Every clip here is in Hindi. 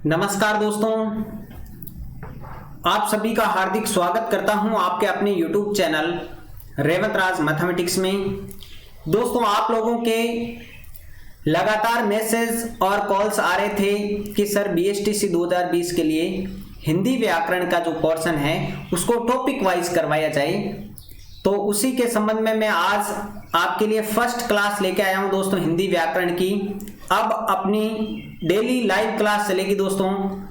नमस्कार दोस्तों, आप सभी का हार्दिक स्वागत करता हूं आपके अपने YouTube चैनल रेवंत राज मैथमेटिक्स में। दोस्तों, आप लोगों के लगातार मैसेज और कॉल्स आ रहे थे कि सर BSTC 2020 के लिए हिंदी व्याकरण का जो पोर्शन है उसको टॉपिक वाइज करवाया जाए। तो उसी के संबंध में मैं आज आपके लिए फर्स्ट क्लास लेके आया हूं दोस्तों हिंदी व्याकरण की। अब अपनी डेली लाइव क्लास चलेगी दोस्तों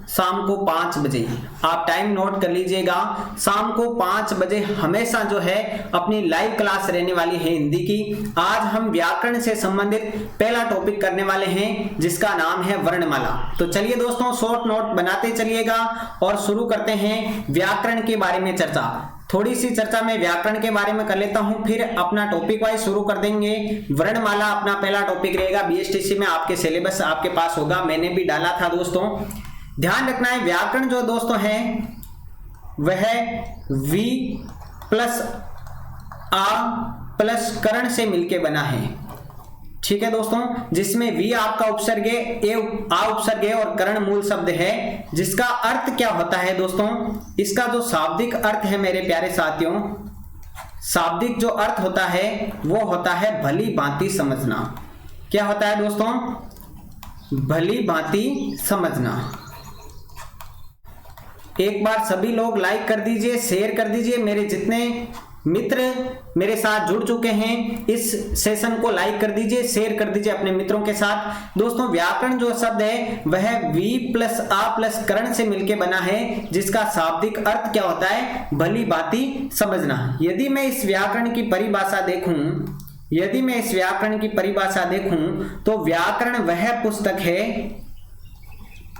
शाम को 5 बजे। आप टाइम नोट कर लीजिएगा, शाम को 5 बजे हमेशा जो है अपनी लाइव क्लास रहने वाली है हिंदी की। आज हम व्याकरण से संबंधित पहला टॉपिक करने वाले हैं जिसका नाम है वर्णमाला। तो चलिए दोस्तों, शॉर्ट नोट बनाते चलिएगा और शुरू करते हैं व्याकरण के बारे में चर्चा। थोड़ी सी चर्चा मैं व्याकरण के बारे में कर लेता हूं, फिर अपना टॉपिक वाइज शुरू कर देंगे। वर्णमाला अपना पहला टॉपिक रहेगा। BSTC में आपके सिलेबस आपके पास होगा, मैंने भी डाला था दोस्तों। ध्यान रखना है, व्याकरण जो दोस्तों है वह V प्लस आ प्लस करण से मिलके बना है। ठीक है दोस्तों, जिसमें V आपका उपसर्ग है, ए आ उपसर्ग है और करण मूल शब्द है। जिसका अर्थ क्या होता है दोस्तों, इसका जो शाब्दिक अर्थ है मेरे प्यारे साथियों, शाब्दिक जो अर्थ होता है वो होता है भली भांति समझना। क्या होता है दोस्तों? भली भांति समझना। एक बार सभी लोग लाइक कर दीजिए, शेयर कर दीजिए। मेरे जितने मित्र मेरे साथ जुड़ चुके हैं इस सेशन को लाइक कर दीजिए, शेयर कर दीजिए अपने मित्रों के साथ। दोस्तों, व्याकरण जो शब्द है वह V प्लस आ प्लस करण से मिलके बना है, जिसका शाब्दिक अर्थ क्या होता है? भली भांति समझना। यदि मैं इस व्याकरण की परिभाषा देखूं तो व्याकरण वह पुस्तक है,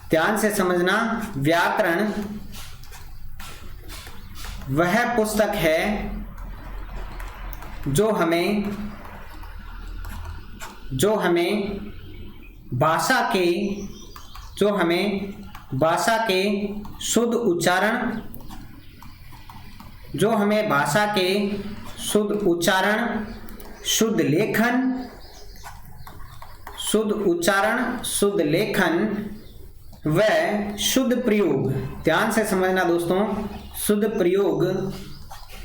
ध्यान से समझना, व्याकरण वह पुस्तक है जो हमें भाषा के शुद्ध उच्चारण, शुद्ध लेखन व शुद्ध प्रयोग, ध्यान से समझना दोस्तों, शुद्ध प्रयोग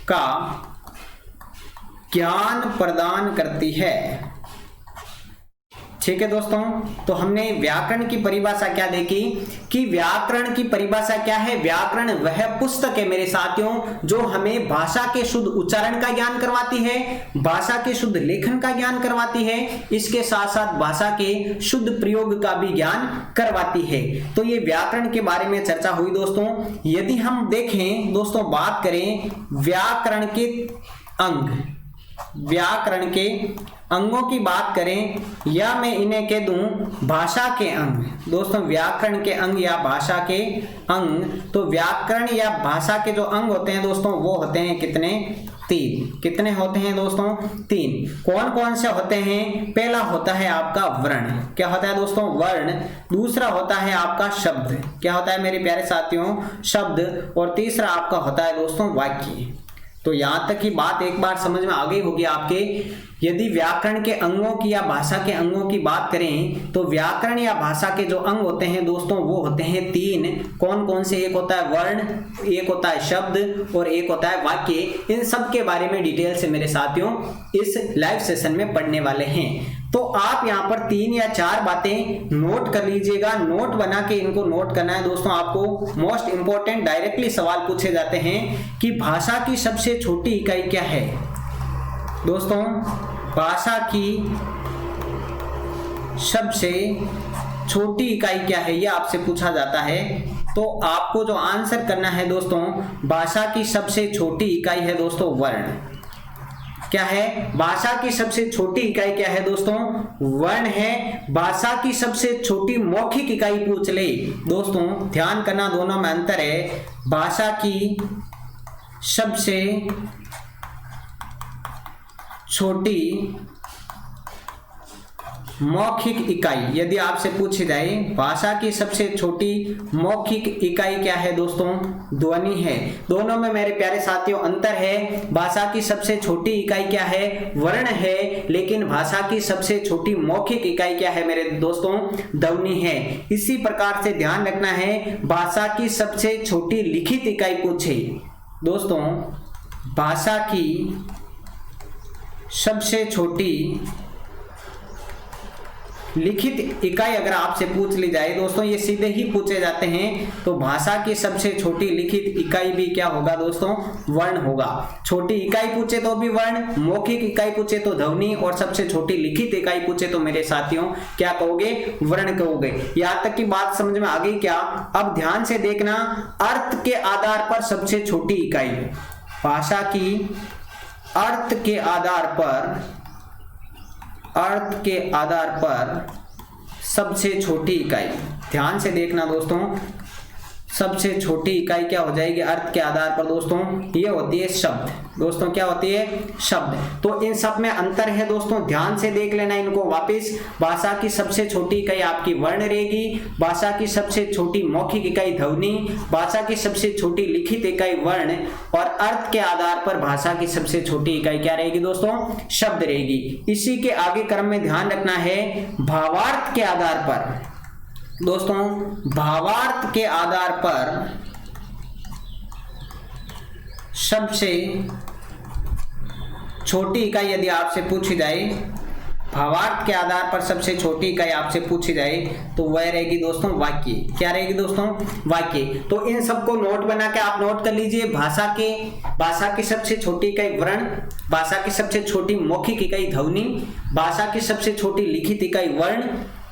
का ज्ञान प्रदान करती है। ठीक है दोस्तों, तो हमने व्याकरण की परिभाषा क्या देखी कि व्याकरण की परिभाषा क्या है? व्याकरण वह पुस्तक है मेरे साथियों जो हमें भाषा के शुद्ध उच्चारण का ज्ञान करवाती है, भाषा के शुद्ध लेखन का ज्ञान करवाती है, इसके साथ साथ भाषा के शुद्ध प्रयोग का भी ज्ञान करवाती है। तो ये व्याकरण के बारे में चर्चा हुई दोस्तों। यदि हम देखें दोस्तों, बात करें व्याकरण के अंगों की बात करें, या मैं इन्हें कह दूं भाषा के अंग। दोस्तों, व्याकरण के अंग या भाषा के अंग, तो व्याकरण या भाषा के जो अंग होते हैं दोस्तों वो होते हैं कितने? 3। कितने होते हैं दोस्तों? 3। कौन कौन से होते हैं? पहला होता है आपका वर्ण। क्या होता है दोस्तों? वर्ण। दूसरा होता है आपका शब्द। क्या होता है मेरे प्यारे साथियों? शब्द। और तीसरा आपका होता है दोस्तों वाक्य। तो यहां तक की बात एक बार समझ में आ गई होगी आपके। यदि व्याकरण के अंगों की या भाषा के अंगों की बात करें तो व्याकरण या भाषा के जो अंग होते हैं दोस्तों वो होते हैं 3। कौन कौन से? एक होता है वर्ण, एक होता है शब्द और एक होता है वाक्य। इन सब के बारे में डिटेल से मेरे साथियों इस लाइव सेशन में पढ़ने वाले हैं। तो आप यहाँ पर 3 या 4 बातें नोट कर लीजिएगा। नोट बना के इनको नोट करना है दोस्तों। आपको मोस्ट इंपॉर्टेंट डायरेक्टली सवाल पूछे जाते हैं कि भाषा की सबसे छोटी इकाई क्या है? दोस्तों, भाषा की सबसे छोटी इकाई क्या है, यह आपसे पूछा जाता है। तो आपको जो आंसर करना है दोस्तों, भाषा की सबसे छोटी इकाई है दोस्तों वर्ण। क्या है? भाषा की सबसे छोटी इकाई क्या है दोस्तों? वर्ण है। भाषा की सबसे छोटी मौखिक इकाई पूछ ले दोस्तों, ध्यान करना, दोनों में अंतर है। भाषा की सबसे छोटी मौखिक इकाई यदि आपसे पूछी जाए भाषा की सबसे छोटी मौखिक इकाई क्या है दोस्तों? ध्वनि है। दोनों में मेरे प्यारे साथियों अंतर है। भाषा की सबसे छोटी इकाई क्या है? वर्ण है। लेकिन भाषा की सबसे छोटी मौखिक इकाई क्या है मेरे दोस्तों? ध्वनि है। इसी प्रकार से ध्यान रखना है, भाषा की सबसे छोटी लिखित इकाई पूछे दोस्तों, भाषा की सबसे छोटी लिखित इकाई अगर आपसे पूछ ली जाए दोस्तों, ये सीधे ही पूछे जाते हैं, तो भाषा की सबसे छोटी लिखित इकाई भी क्या होगा दोस्तों? वर्ण होगा। छोटी इकाई पूछे तो भी वर्ण, मौखिक इकाई पूछे तो ध्वनि, और सबसे छोटी लिखित इकाई पूछे तो मेरे साथियों क्या कहोगे? वर्ण कहोगे। यहां तक की बात समझ में आ गई क्या? अब ध्यान से देखना, अर्थ के आधार पर सबसे छोटी इकाई, भाषा की अर्थ के आधार पर सबसे छोटी इकाई, ध्यान से देखना दोस्तों, सबसे छोटी इकाई क्या हो जाएगी अर्थ के आधार पर दोस्तों? ये होती है शब्द। दोस्तों क्या होती है? शब्द। तो इन सब में अंतर है दोस्तों, ध्यान से देख लेना इनको वापस। भाषा की सबसे छोटी इकाई आपकी वर्ण रहेगी, भाषा की सबसे छोटी मौखिक इकाई ध्वनि, भाषा की सबसे छोटी लिखित इकाई वर्ण, और अर्थ के आधार पर भाषा की सबसे छोटी इकाई क्या रहेगी दोस्तों? शब्द रहेगी। इसी के आगे क्रम में ध्यान रखना है, भावार्थ के आधार पर दोस्तों, भावार्थ के आधार पर सबसे छोटी इकाई यदि आपसे पूछी जाए, भावार्थ के आधार पर सबसे छोटी इकाई आपसे पूछी जाए तो वह रहेगी दोस्तों वाक्य। क्या रहेगी दोस्तों? वाक्य। तो इन सबको नोट बना के आप नोट कर लीजिए। भाषा की सबसे छोटी इकाई वर्ण, भाषा की सबसे छोटी मौखिक इकाई ध्वनि, भाषा की सबसे छोटी लिखित इकाई वर्ण,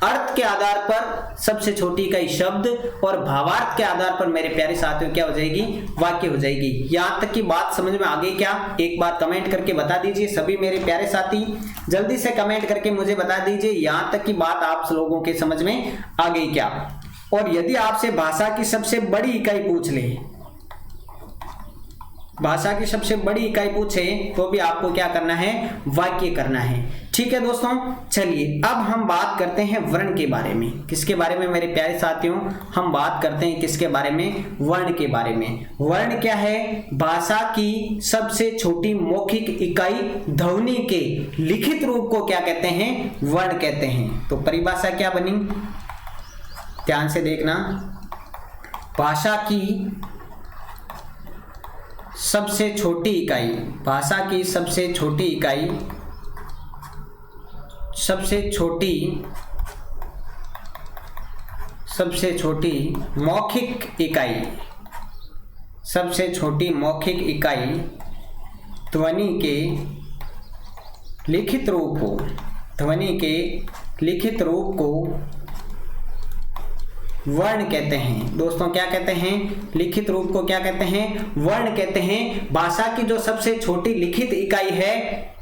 अर्थ के आधार पर सबसे छोटी इकाई शब्द, और भावार्थ के आधार पर मेरे प्यारे साथियों क्या हो जाएगी? वाक्य हो जाएगी। यहां तक की बात समझ में आ गई क्या? एक बार कमेंट करके बता दीजिए सभी मेरे प्यारे साथी, जल्दी से कमेंट करके मुझे बता दीजिए यहां तक की बात आप लोगों के समझ में आ गई क्या? और यदि आपसे भाषा की सबसे बड़ी इकाई पूछ ले, भाषा की सबसे बड़ी इकाई पूछे तो भी आपको क्या करना है? वाक्य करना है। ठीक है दोस्तों, चलिए अब हम बात करते हैं वर्ण के बारे में। किसके बारे में मेरे प्यारे साथियों? हम बात करते हैं किसके बारे में? वर्ण के बारे में। वर्ण क्या है? भाषा की सबसे छोटी मौखिक इकाई ध्वनि के लिखित रूप को क्या कहते हैं? वर्ण कहते हैं। तो परिभाषा क्या बनी? ध्यान से देखना, भाषा की सबसे छोटी इकाई, भाषा की सबसे छोटी इकाई, सबसे छोटी मौखिक इकाई, सबसे छोटी मौखिक इकाई ध्वनि के लिखित रूप को, ध्वनि के लिखित रूप को वर्ण कहते हैं। दोस्तों क्या कहते हैं? लिखित रूप को क्या कहते हैं? वर्ण कहते हैं। भाषा की जो सबसे छोटी लिखित इकाई है,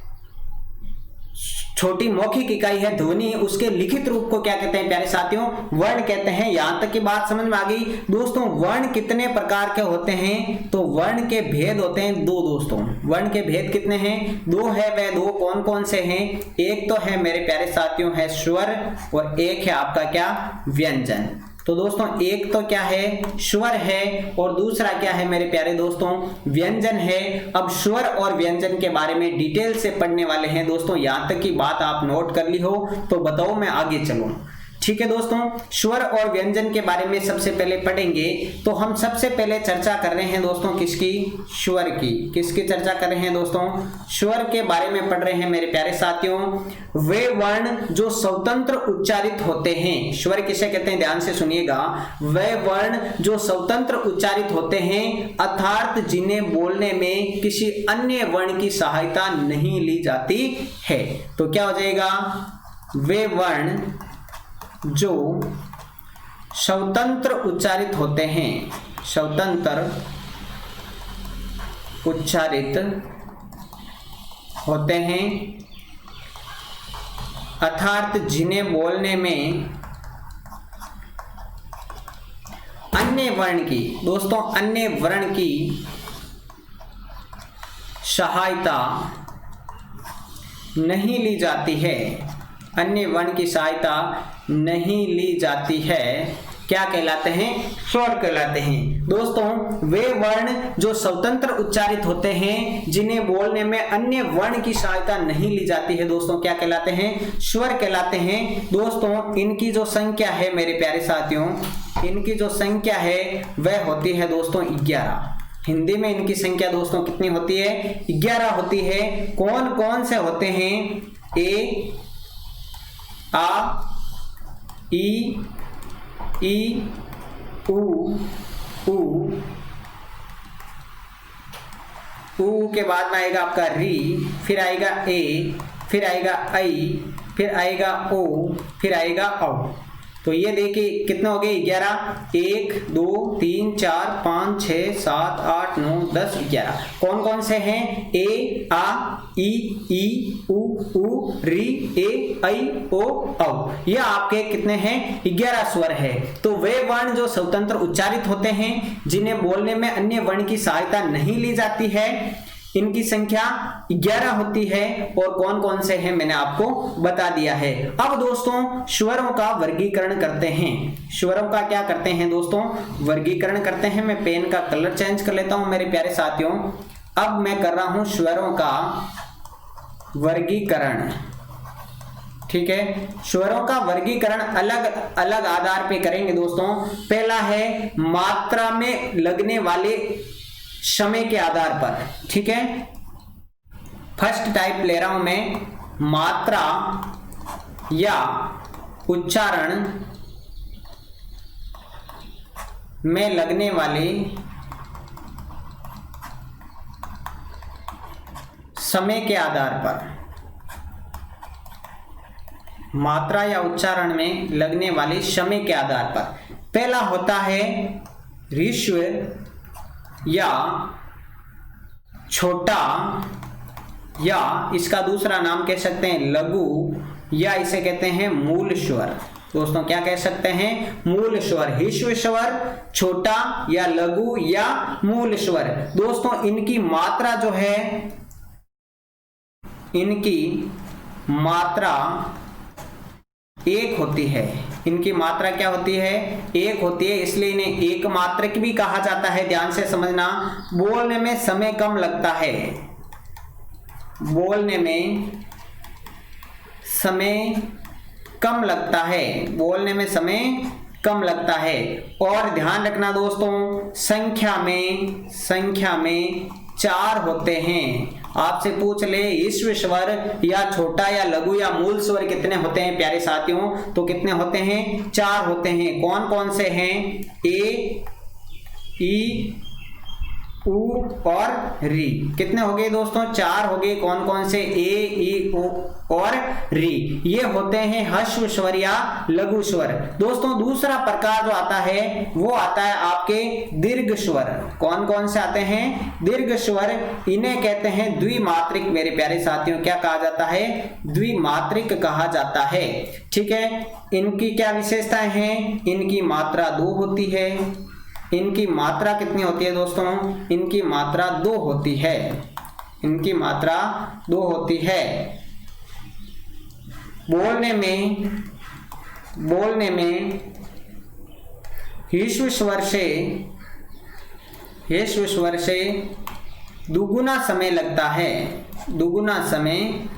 छोटी मौखिक इकाई है ध्वनि, उसके लिखित रूप को क्या कहते हैं प्यारे साथियों? वर्ण कहते हैं। यहां तक की बात समझ में आ गई दोस्तों। वर्ण कितने प्रकार के होते हैं? तो वर्ण के भेद होते हैं दो दोस्तों। वर्ण के भेद कितने हैं? दो है। वह दो कौन कौन से हैं? एक तो है मेरे प्यारे साथियों है स्वर, और एक है आपका क्या? व्यंजन। तो दोस्तों एक तो क्या है? स्वर है, और दूसरा क्या है मेरे प्यारे दोस्तों? व्यंजन है। अब स्वर और व्यंजन के बारे में डिटेल से पढ़ने वाले हैं दोस्तों। यहां तक की बात आप नोट कर ली हो तो बताओ मैं आगे चलूं। ठीक है दोस्तों, स्वर और व्यंजन के बारे में सबसे पहले पढ़ेंगे। तो हम सबसे पहले चर्चा कर रहे हैं दोस्तों किसकी? स्वर की। किसकी चर्चा कर रहे हैं दोस्तों? स्वर के बारे में पढ़ रहे हैं मेरे प्यारे साथियों। वे वर्ण जो स्वतंत्र उच्चारित होते हैं, स्वर किसे कहते हैं? ध्यान से सुनिएगा। वे वर्ण जो स्वतंत्र उच्चारित होते हैं, अर्थात जिन्हें बोलने में किसी अन्य वर्ण की सहायता नहीं ली जाती है। तो क्या हो जाएगा? वे वर्ण जो स्वतंत्र उच्चारित होते हैं, स्वतंत्र उच्चारित होते हैं, अर्थात जिन्हें बोलने में अन्य वर्ण की, दोस्तों अन्य वर्ण की सहायता नहीं ली जाती है, अन्य वर्ण की सहायता नहीं ली जाती है, क्या कहलाते हैं? स्वर कहलाते हैं। दोस्तों वे वर्ण जो स्वतंत्र उच्चारित होते हैं, जिन्हें बोलने में अन्य वर्ण की सहायता नहीं ली जाती है, दोस्तों क्या कहलाते हैं? स्वर कहलाते हैं। दोस्तों इनकी जो संख्या है मेरे प्यारे साथियों, इनकी जो संख्या है वह होती है दोस्तों 11। हिंदी में इनकी संख्या दोस्तों कितनी होती है? 11 होती है। कौन कौन से होते हैं? ए, आ, ई, उ के बाद में आएगा आपका री, फिर आएगा ए, फिर आएगा आई, फिर आएगा ओ, फिर आएगा औ। तो ये देखिए कितने हो गए? 11। 1 2 3 4 5 6 7 8 9 10 11। कौन कौन से हैं? ए, आ, ई, उ, री, ए, आई, ओ, औ। ये आपके कितने हैं? 11 स्वर है। तो वे वर्ण जो स्वतंत्र उच्चारित होते हैं, जिन्हें बोलने में अन्य वर्ण की सहायता नहीं ली जाती है, इनकी संख्या 11 होती है। और कौन कौन से हैं मैंने आपको बता दिया है। अब दोस्तों स्वरों का वर्गीकरण करते हैं। स्वरों का क्या करते हैं दोस्तों? वर्गीकरण करते हैं। मैं पेन का कलर चेंज कर लेता हूं मेरे प्यारे साथियों। अब मैं कर रहा हूं स्वरों का वर्गीकरण, ठीक है। स्वरों का वर्गीकरण अलग अलग आधार पे करेंगे दोस्तों। पहला है मात्रा में लगने वाले समय के आधार पर, ठीक है। फर्स्ट टाइप ले रहा हूं मैं, मात्रा या उच्चारण में लगने वाले समय के आधार पर। मात्रा या उच्चारण में लगने वाले समय के आधार पर पहला होता है ह्रस्व या छोटा, या इसका दूसरा नाम कह सकते हैं लघु, या इसे कहते हैं मूल स्वर। दोस्तों क्या कह सकते हैं? मूल स्वर। ह्रस्व स्वर, छोटा या लघु या मूल स्वर। दोस्तों इनकी मात्रा जो है, इनकी मात्रा एक होती है। इनकी मात्रा क्या होती है? एक होती है, इसलिए इन्हें एक मात्रक भी कहा जाता है। ध्यान से समझना। बोलने में समय कम लगता है, बोलने में समय कम लगता है, बोलने में समय कम लगता है। और ध्यान रखना दोस्तों, संख्या में 4 होते हैं। आपसे पूछ ले ह्रस्व स्वर या छोटा या लघु या मूल स्वर कितने होते हैं प्यारे साथियों, तो कितने होते हैं? 4 होते हैं। कौन कौन से हैं? ए, ई, उ और री। कितने हो गए दोस्तों? 4 हो गए। कौन कौन से? ए, ई, ओ और री। ये होते हैं ह्रस्व स्वर या लघु स्वर। दोस्तों दूसरा प्रकार जो आता है वो आता है आपके दीर्घ स्वर। कौन कौन से आते हैं? दीर्घ स्वर। इन्हें कहते हैं द्विमात्रिक। मेरे प्यारे साथियों क्या कहा जाता है? द्विमात्रिक कहा जाता है, ठीक है। इनकी क्या विशेषताएं हैं? इनकी मात्रा 2 होती है। इनकी मात्रा कितनी होती है दोस्तों? इनकी मात्रा 2 होती है। इनकी मात्रा 2 होती है। बोलने में ह्रस्व स्वर से दुगुना समय लगता है। दुगुना समय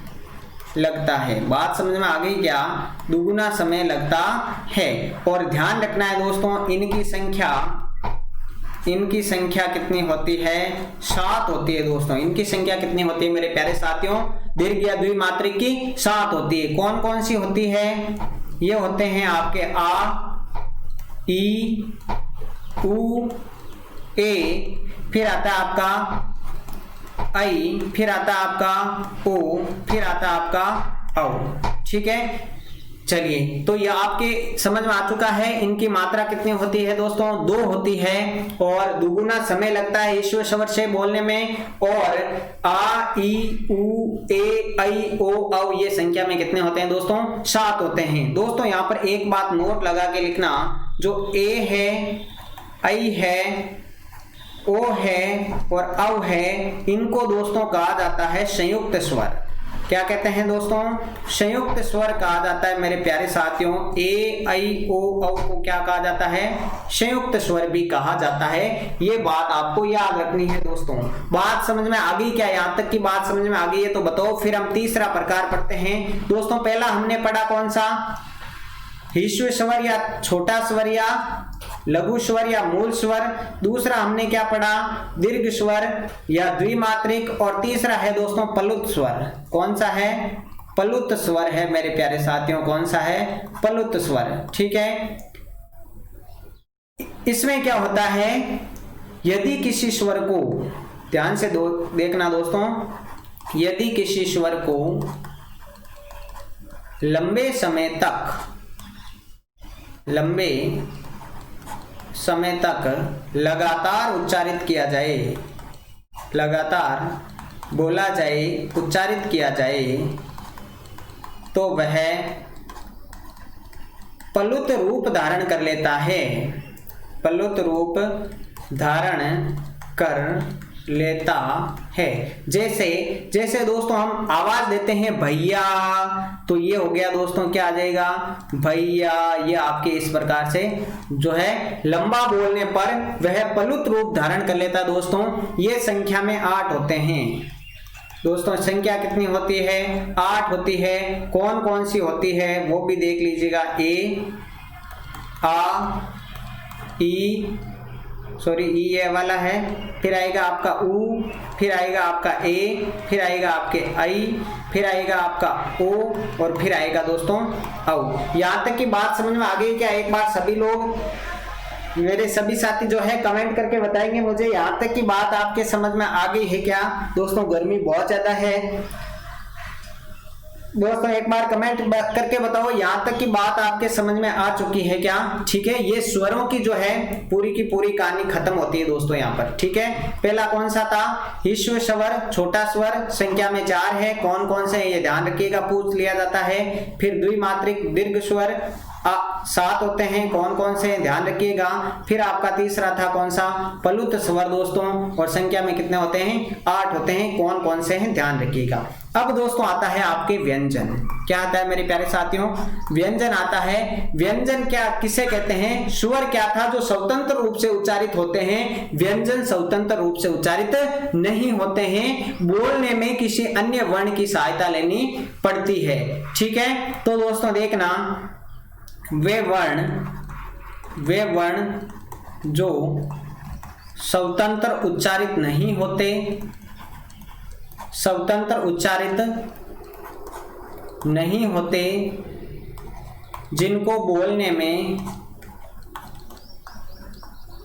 लगता है। बात समझ में आ गई क्या? दुगुना समय लगता है। और ध्यान रखना है दोस्तों, इनकी संख्या कितनी होती है? 7 होती है दोस्तों। इनकी संख्या कितनी होती है मेरे प्यारे साथियों? दीर्घ या द्विमात्रिक की 7 होती है। कौन कौन सी होती है? ये होते हैं आपके आ, ई, उ, ए, फिर आता है आपका आई, फिर आता है आपका ओ, फिर आता है आपका औ, ठीक है। चलिए, तो ये आपके समझ में आ चुका है। इनकी मात्रा कितनी होती है दोस्तों? 2 होती है। और दुगुना समय लगता है ह्रस्व स्वर से बोलने में। और आ, ई, उ, ए, आई, ओ, औ ये संख्या में कितने होते हैं दोस्तों? 7 होते हैं। दोस्तों यहाँ पर एक बात नोट लगा के लिखना, जो ए है, आई है, ओ है और औ है, इनको दोस्तों कहा जाता है संयुक्त स्वर। क्या कहते हैं दोस्तों, संयुक्त स्वर कहा जाता है मेरे प्यारे साथियों। ए आई ओ औ को क्या कहा जाता है, संयुक्त स्वर भी कहा जाता है। ये बात आपको याद रखनी है दोस्तों। बात समझ में आ गई क्या, यहां तक की बात समझ में आ गई है तो बताओ। फिर हम तीसरा प्रकार पढ़ते हैं दोस्तों। पहला हमने पढ़ा कौन सा, ह्रस्व स्वर या छोटा स्वर या लघु स्वर या मूल स्वर। दूसरा हमने क्या पढ़ा, दीर्घ स्वर या द्विमात्रिक। और तीसरा है दोस्तों प्लुत स्वर। कौन सा है, प्लुत स्वर है मेरे प्यारे साथियों। कौन सा है, प्लुत स्वर। ठीक है, इसमें क्या होता है, यदि किसी स्वर को, ध्यान से देखना दोस्तों, यदि किसी स्वर को लंबे समय तक लगातार उच्चारित किया जाए, लगातार बोला जाए, उच्चारित किया जाए, तो वह प्लुत रूप धारण कर लेता है। प्लुत रूप धारण कर लेता है। जैसे दोस्तों हम आवाज देते हैं भैया, तो ये हो गया दोस्तों, क्या आ जाएगा, भैया। ये आपके इस प्रकार से जो है लंबा बोलने पर वह प्लुत रूप धारण कर लेता है दोस्तों। ये संख्या में 8 होते हैं दोस्तों। संख्या कितनी होती है, 8 होती है। कौन कौन सी होती है वो भी देख लीजिएगा। ए आ ई, सॉरी ई ये वाला है, फिर आएगा आपका ऊ, फिर आएगा आपका ए, फिर आएगा आपके आई, फिर आएगा आपका ओ, और फिर आएगा दोस्तों औ। यहाँ तक की बात समझ में आ गई क्या? एक बार सभी लोग, मेरे सभी साथी जो है कमेंट करके बताएंगे मुझे यहाँ तक की बात आपके समझ में आ गई है क्या? दोस्तों गर्मी बहुत ज्यादा है दोस्तों, एक बार कमेंट करके बताओ यहाँ तक की बात आपके समझ में आ चुकी है क्या? ठीक है, ये स्वरों की जो है पूरी की पूरी कहानी खत्म होती है दोस्तों यहाँ पर। ठीक है, पहला कौन सा था, ह्रस्व स्वर, छोटा स्वर, संख्या में 4 है। कौन कौन से ये ध्यान रखिएगा, पूछ लिया जाता है। फिर द्विमात्रिक दीर्घ स्वर 7 होते हैं। कौन कौन से, ध्यान रखिएगा। फिर आपका तीसरा था कौन सा, प्लुत स्वर दोस्तों, और संख्या में कितने होते हैं, 8 होते हैं। कौन कौन से हैं ध्यान रखिएगा। अब दोस्तों आता है आपके व्यंजन। क्या आता है मेरे प्यारे साथियों, व्यंजन आता है। व्यंजन क्या किसे कहते हैं, स्वर क्या था जो स्वतंत्र रूप से उच्चारित होते हैं। व्यंजन स्वतंत्र रूप से उच्चारित नहीं होते हैं, बोलने में किसी अन्य वर्ण की सहायता लेनी पड़ती है। ठीक है, तो दोस्तों देखना, वे वर्ण जो स्वतंत्र उच्चारित नहीं होते, स्वतंत्र उच्चारित नहीं होते, जिनको बोलने में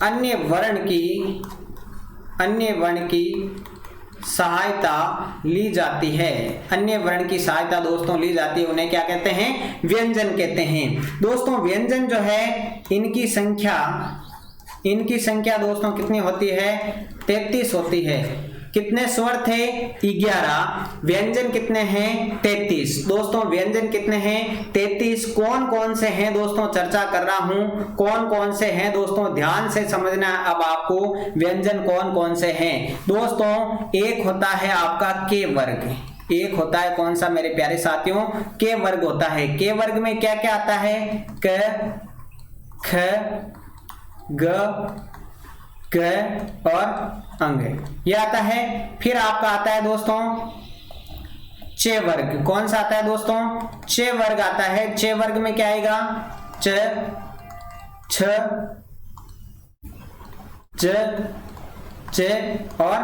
अन्य वर्ण की सहायता ली जाती है। अन्य वर्ण की सहायता दोस्तों ली जाती है, उन्हें क्या कहते हैं, व्यंजन कहते हैं। दोस्तों व्यंजन जो है इनकी संख्या दोस्तों कितनी होती है, 33 होती है। कितने स्वर थे, 11। व्यंजन कितने हैं, 33। दोस्तों व्यंजन कितने हैं, 33। कौन कौन से हैं दोस्तों, चर्चा कर रहा हूं, कौन कौन से हैं दोस्तों, ध्यान से समझना अब आपको व्यंजन कौन कौन से हैं। दोस्तों एक होता है आपका के वर्ग, एक होता है कौन सा मेरे प्यारे साथियों, के वर्ग होता है। के वर्ग में क्या क्या आता है, क, ख, ग, ग और अंग, ये आता है। फिर आपका आता है दोस्तों च वर्ग। कौन सा आता है दोस्तों, च वर्ग आता है। च वर्ग में क्या आएगा, च, छ, ज, च और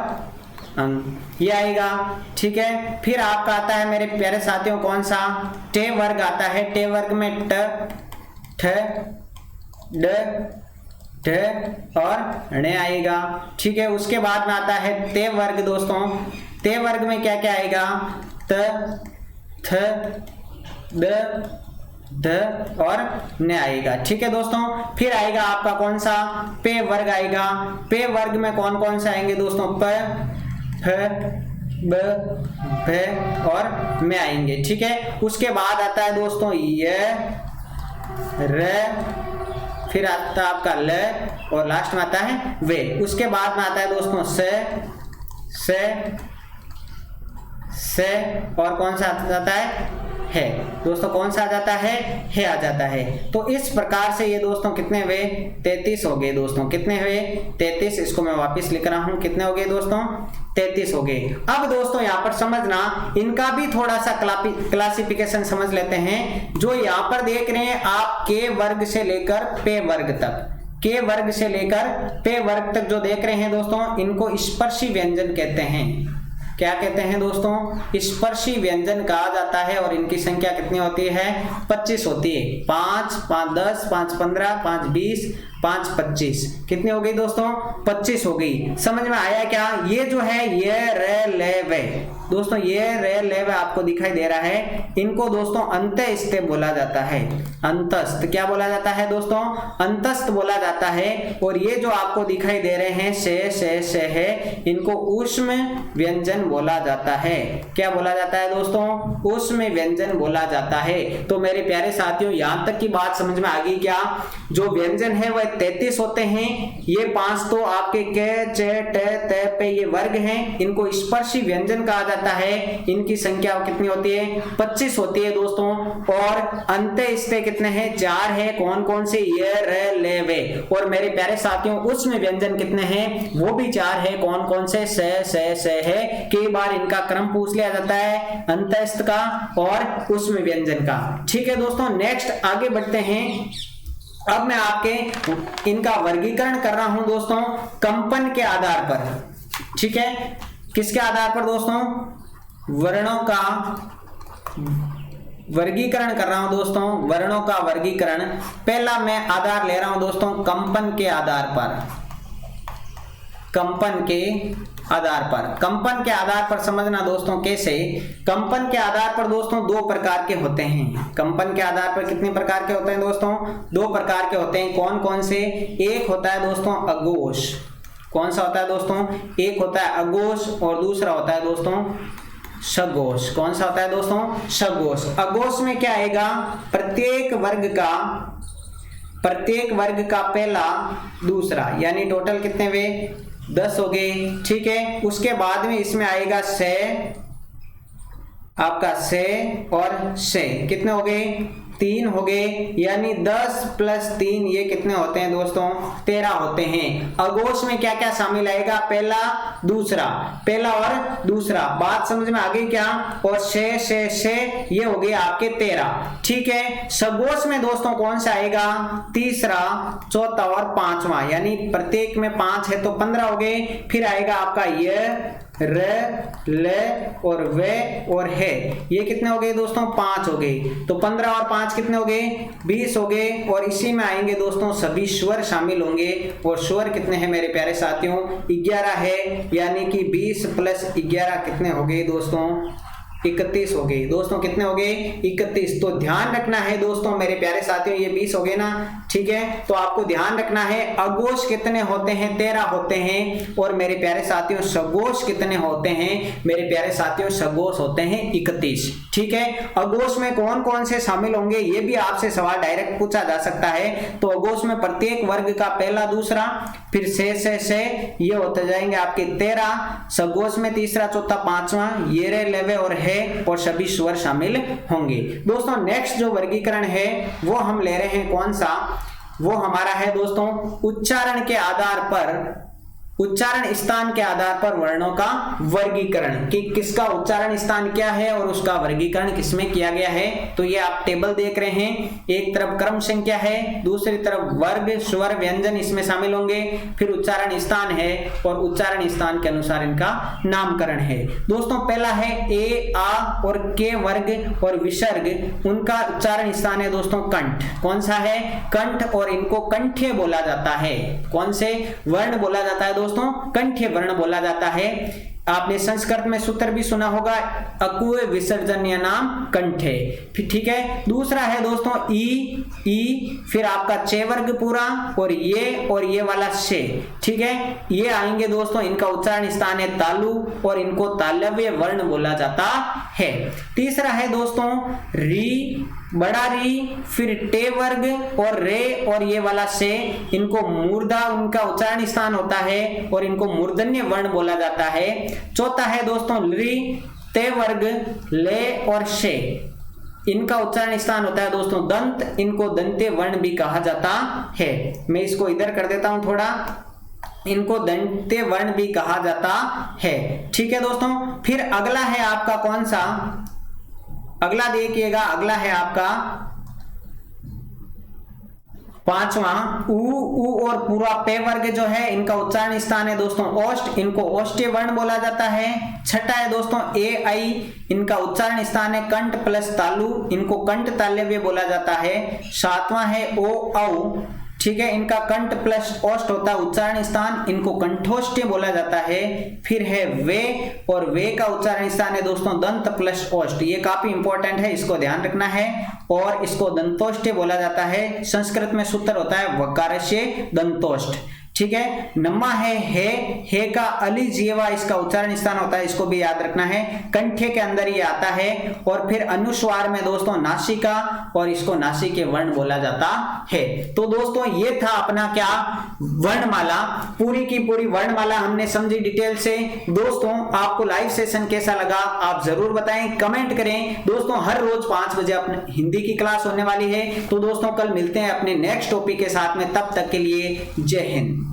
अंग, ये आएगा। ठीक है, फिर आपका आता है मेरे प्यारे साथियों कौन सा, टे वर्ग आता है। टे वर्ग में ट, ठ, ड, ढ और ण आएगा। ठीक है, उसके बाद में आता है ते वर्ग दोस्तों। ते वर्ग में क्या क्या आएगा, त, थ, द, ध और न आएगा। ठीक है दोस्तों, फिर आएगा आपका कौन सा, पे वर्ग आएगा। पे वर्ग में कौन कौन से आएंगे दोस्तों, प, फ, ब, भ और में आएंगे। ठीक है, उसके बाद आता है दोस्तों य, र, फिर आता है आपका ल और लास्ट में आता है वे। उसके बाद में आता है दोस्तों स, से, और कौन सा आ जाता है दोस्तों, कौन सा आ जाता है आ जाता है। तो इस प्रकार से ये दोस्तों कितने हुए 33 हो गए दोस्तों, कितने हुए 33। इसको मैं वापस लिख रहा हूं, कितने हो गए दोस्तों 33 हो गए। अब दोस्तों यहाँ पर समझना, इनका भी थोड़ा सा क्लासिफिकेशन समझ लेते हैं। जो यहाँ पर देख रहे हैं आप के वर्ग से लेकर पे वर्ग तक, के वर्ग से लेकर पे वर्ग तक जो देख रहे हैं दोस्तों, इनको स्पर्शी व्यंजन कहते हैं। क्या कहते हैं दोस्तों, स्पर्शी व्यंजन कहा जाता है। और इनकी संख्या कितनी होती है 25 होती है। 5, 5, 10, 5, 15, 5, 20, 5, 25, कितनी हो गई दोस्तों 25 हो गई। समझ में आया क्या। ये जो है ये रे ले वे दोस्तों, ये रे ले वे आपको दिखाई दे रहा है, इनको दोस्तों अंतस्थ बोला जाता है। अंतस्थ क्या बोला जाता है दोस्तों, अंतस्थ बोला जाता है। और ये जो आपको दिखाई दे रहे हैं से है, इनको ऊष्म व्यंजन बोला जाता है। क्या बोला जाता है दोस्तों, ऊष्म व्यंजन बोला जाता है। तो मेरे प्यारे साथियों यहां तक की बात समझ में आ गई क्या। जो व्यंजन है वह 33 होते हैं। ये 5 तो आपके के चे टे ते पे ये वर्ग हैं, इनको स्पर्शी व्यंजन कहा जाता है। इनकी संख्या कितनी होती है 25 होती है दोस्तों। और अंत्यस्थ कितने हैं 4 है। कौन कौन से, ये रे ले वे। और मेरे प्यारे साथियों उसमें व्यंजन कितने हैं, वो भी 4 है। कौन कौन से से है। कई बार इनका क्रम पूछ लिया जाता है, अंत्यस्थ का और उसमें व्यंजन का। ठीक है दोस्तों, नेक्स्ट आगे बढ़ते हैं। अब मैं आपके इनका वर्गीकरण कर रहा हूं दोस्तों कंपन के आधार पर। ठीक है, किसके आधार पर दोस्तों, वर्णों का वर्गीकरण कर रहा हूं दोस्तों, वर्णों का वर्गीकरण। पहला मैं आधार ले रहा हूं दोस्तों कंपन के आधार पर। कंपन के आधार पर, कंपन के आधार पर समझना दोस्तों कैसे। कंपन के आधार पर दोस्तों 2 प्रकार के होते हैं। कंपन के आधार पर कितने प्रकार के होते हैं दोस्तों, 2 प्रकार के होते हैं। कौन कौन से, एक होता है दोस्तों अघोष। कौन सा होता है दोस्तों, एक होता है अघोष और दूसरा होता है दोस्तों सघोष। कौन सा होता है दोस्तों, सघोष। अघोष में क्या आएगा, प्रत्येक वर्ग का पहला दूसरा, यानी टोटल कितने हुए 10 हो गए। ठीक है, उसके बाद में इसमें आएगा से, आपका से और से, कितने हो गए 3 हो गए। यानी 10 + 3 ये कितने होते हैं दोस्तों 13 होते हैं। अघोष में क्या क्या शामिल आएगा, पहला दूसरा, पहला और दूसरा। बात समझ में आ गई क्या। और से ये हो गए आपके 13। ठीक है, सघोष में दोस्तों कौन सा आएगा, तीसरा, चौथा और पांचवा, यानी प्रत्येक में 5 है तो 15 हो गए। फिर आएगा आपका ये र ले और वे और है, ये कितने हो गए दोस्तों 5 हो गए। तो 15 और 5 कितने हो गए 20 हो गए। और इसी में आएंगे दोस्तों सभी स्वर शामिल होंगे। और स्वर कितने हैं मेरे प्यारे साथियों 11 है। यानी कि 20 + 11 कितने हो गए दोस्तों 31 हो गए दोस्तों। कितने हो गए 31। तो ध्यान रखना है दोस्तों मेरे प्यारे साथियों, ये 20 हो गए ना। ठीक है, तो आपको ध्यान रखना है अघोष कितने होते हैं 13 होते हैं। और मेरे प्यारे साथियों सघोष कितने होते हैं मेरे प्यारे साथियों, सघोष होते हैं 31। ठीक है, अघोष में कौन कौन से शामिल होंगे, ये भी आपसे सवाल डायरेक्ट पूछा जा सकता है। तो अघोष में प्रत्येक वर्ग का पहला दूसरा, फिर से ये होते जाएंगे आपके 13। सघोष में तीसरा, चौथा, पांचवा, ये रे लेवे और है, और सभी स्वर शामिल होंगे दोस्तों। नेक्स्ट जो वर्गीकरण है वो हम ले रहे हैं कौन सा, वो हमारा है दोस्तों उच्चारण के आधार पर, उच्चारण स्थान के आधार पर वर्णों का वर्गीकरण, कि किसका उच्चारण स्थान क्या है और उसका वर्गीकरण किसमें किया गया है। तो ये आप टेबल देख रहे हैं, एक तरफ क्रम संख्या है, दूसरी तरफ वर्ग, स्वर, व्यंजन इसमें शामिल होंगे, फिर उच्चारण स्थान है और उच्चारण स्थान के अनुसार इनका नामकरण है दोस्तों। पहला है ए, आ और के वर्ग और विसर्ग, उनका उच्चारण स्थान है दोस्तों कंठ। कौन सा है, कंठ। और इनको कंठ्य बोला जाता है। कौन से वर्ण बोला जाता है दोस्तों, कंठ्य वर्ण बोला जाता है। आपने संस्कृत में सूत्र भी सुना होगा, अकुय विसर्जन्य नाम कंठे। ठीक है, दूसरा है दोस्तों ई, फिर आपका चे वर्ग पूरा और ये वाला शे। ठीक है, ये आएंगे दोस्तों, इनका उच्चारण स्थान है तालु और इनको तालव्य वर्ण बोला जाता है। तीसरा है दोस्तों री, बड़ा री, फिर टे वर्ग और रे और ये वाला से, इनको मूर्धा उनका उच्चारण स्थान होता है और इनको मूर्धन्य वर्ण बोला जाता है। चौथा है दोस्तों ली, ते वर्ग ले और शे, इनका उच्चारण स्थान होता है दोस्तों दंत, इनको दंते वर्ण भी कहा जाता है। मैं इसको इधर कर देता हूं थोड़ा, इनको दंते वर्ण भी कहा जाता है। ठीक है दोस्तों, फिर अगला है आपका कौन सा, अगला देखिएगा, अगला है आपका पांचवा उ और पूरा पे वर्ग जो है इनका उच्चारण स्थान है दोस्तों ओष्ठ, इनको ओष्ठ्य वर्ण बोला जाता है। छठा है दोस्तों ए आई, इनका उच्चारण स्थान है कंठ प्लस तालु, इनको कंठ तालव्य बोला जाता है। सातवां है ओ औ, ठीक है, इनका कंठ प्लस ओष्ठ होता है उच्चारण स्थान, इनको कंठोष्ठ्य बोला जाता है। फिर है वे, और वे का उच्चारण स्थान है दोस्तों दंत प्लस ओष्ठ, ये काफी इंपॉर्टेंट है, इसको ध्यान रखना है। और इसको दंतोष्ठ्य बोला जाता है, संस्कृत में सूत्र होता है वकारस्य दंतोष्ठ। ठीक है, नम्मा है हे का अलिजीवा इसका उच्चारण स्थान होता है, इसको भी याद रखना है, कंठे के अंदर ये आता है। और फिर अनुस्वार में दोस्तों नासिका, और इसको नासिके वर्ण बोला जाता है। तो दोस्तों ये था अपना क्या वर्णमाला, पूरी की पूरी वर्णमाला हमने समझी डिटेल से। दोस्तों आपको लाइव सेशन कैसा लगा आप जरूर बताएं, कमेंट करें। दोस्तों हर रोज 5 बजे अपने हिंदी की क्लास होने वाली है। तो दोस्तों कल मिलते हैं अपने नेक्स्ट टॉपिक के साथ में, तब तक के लिए जय हिंद।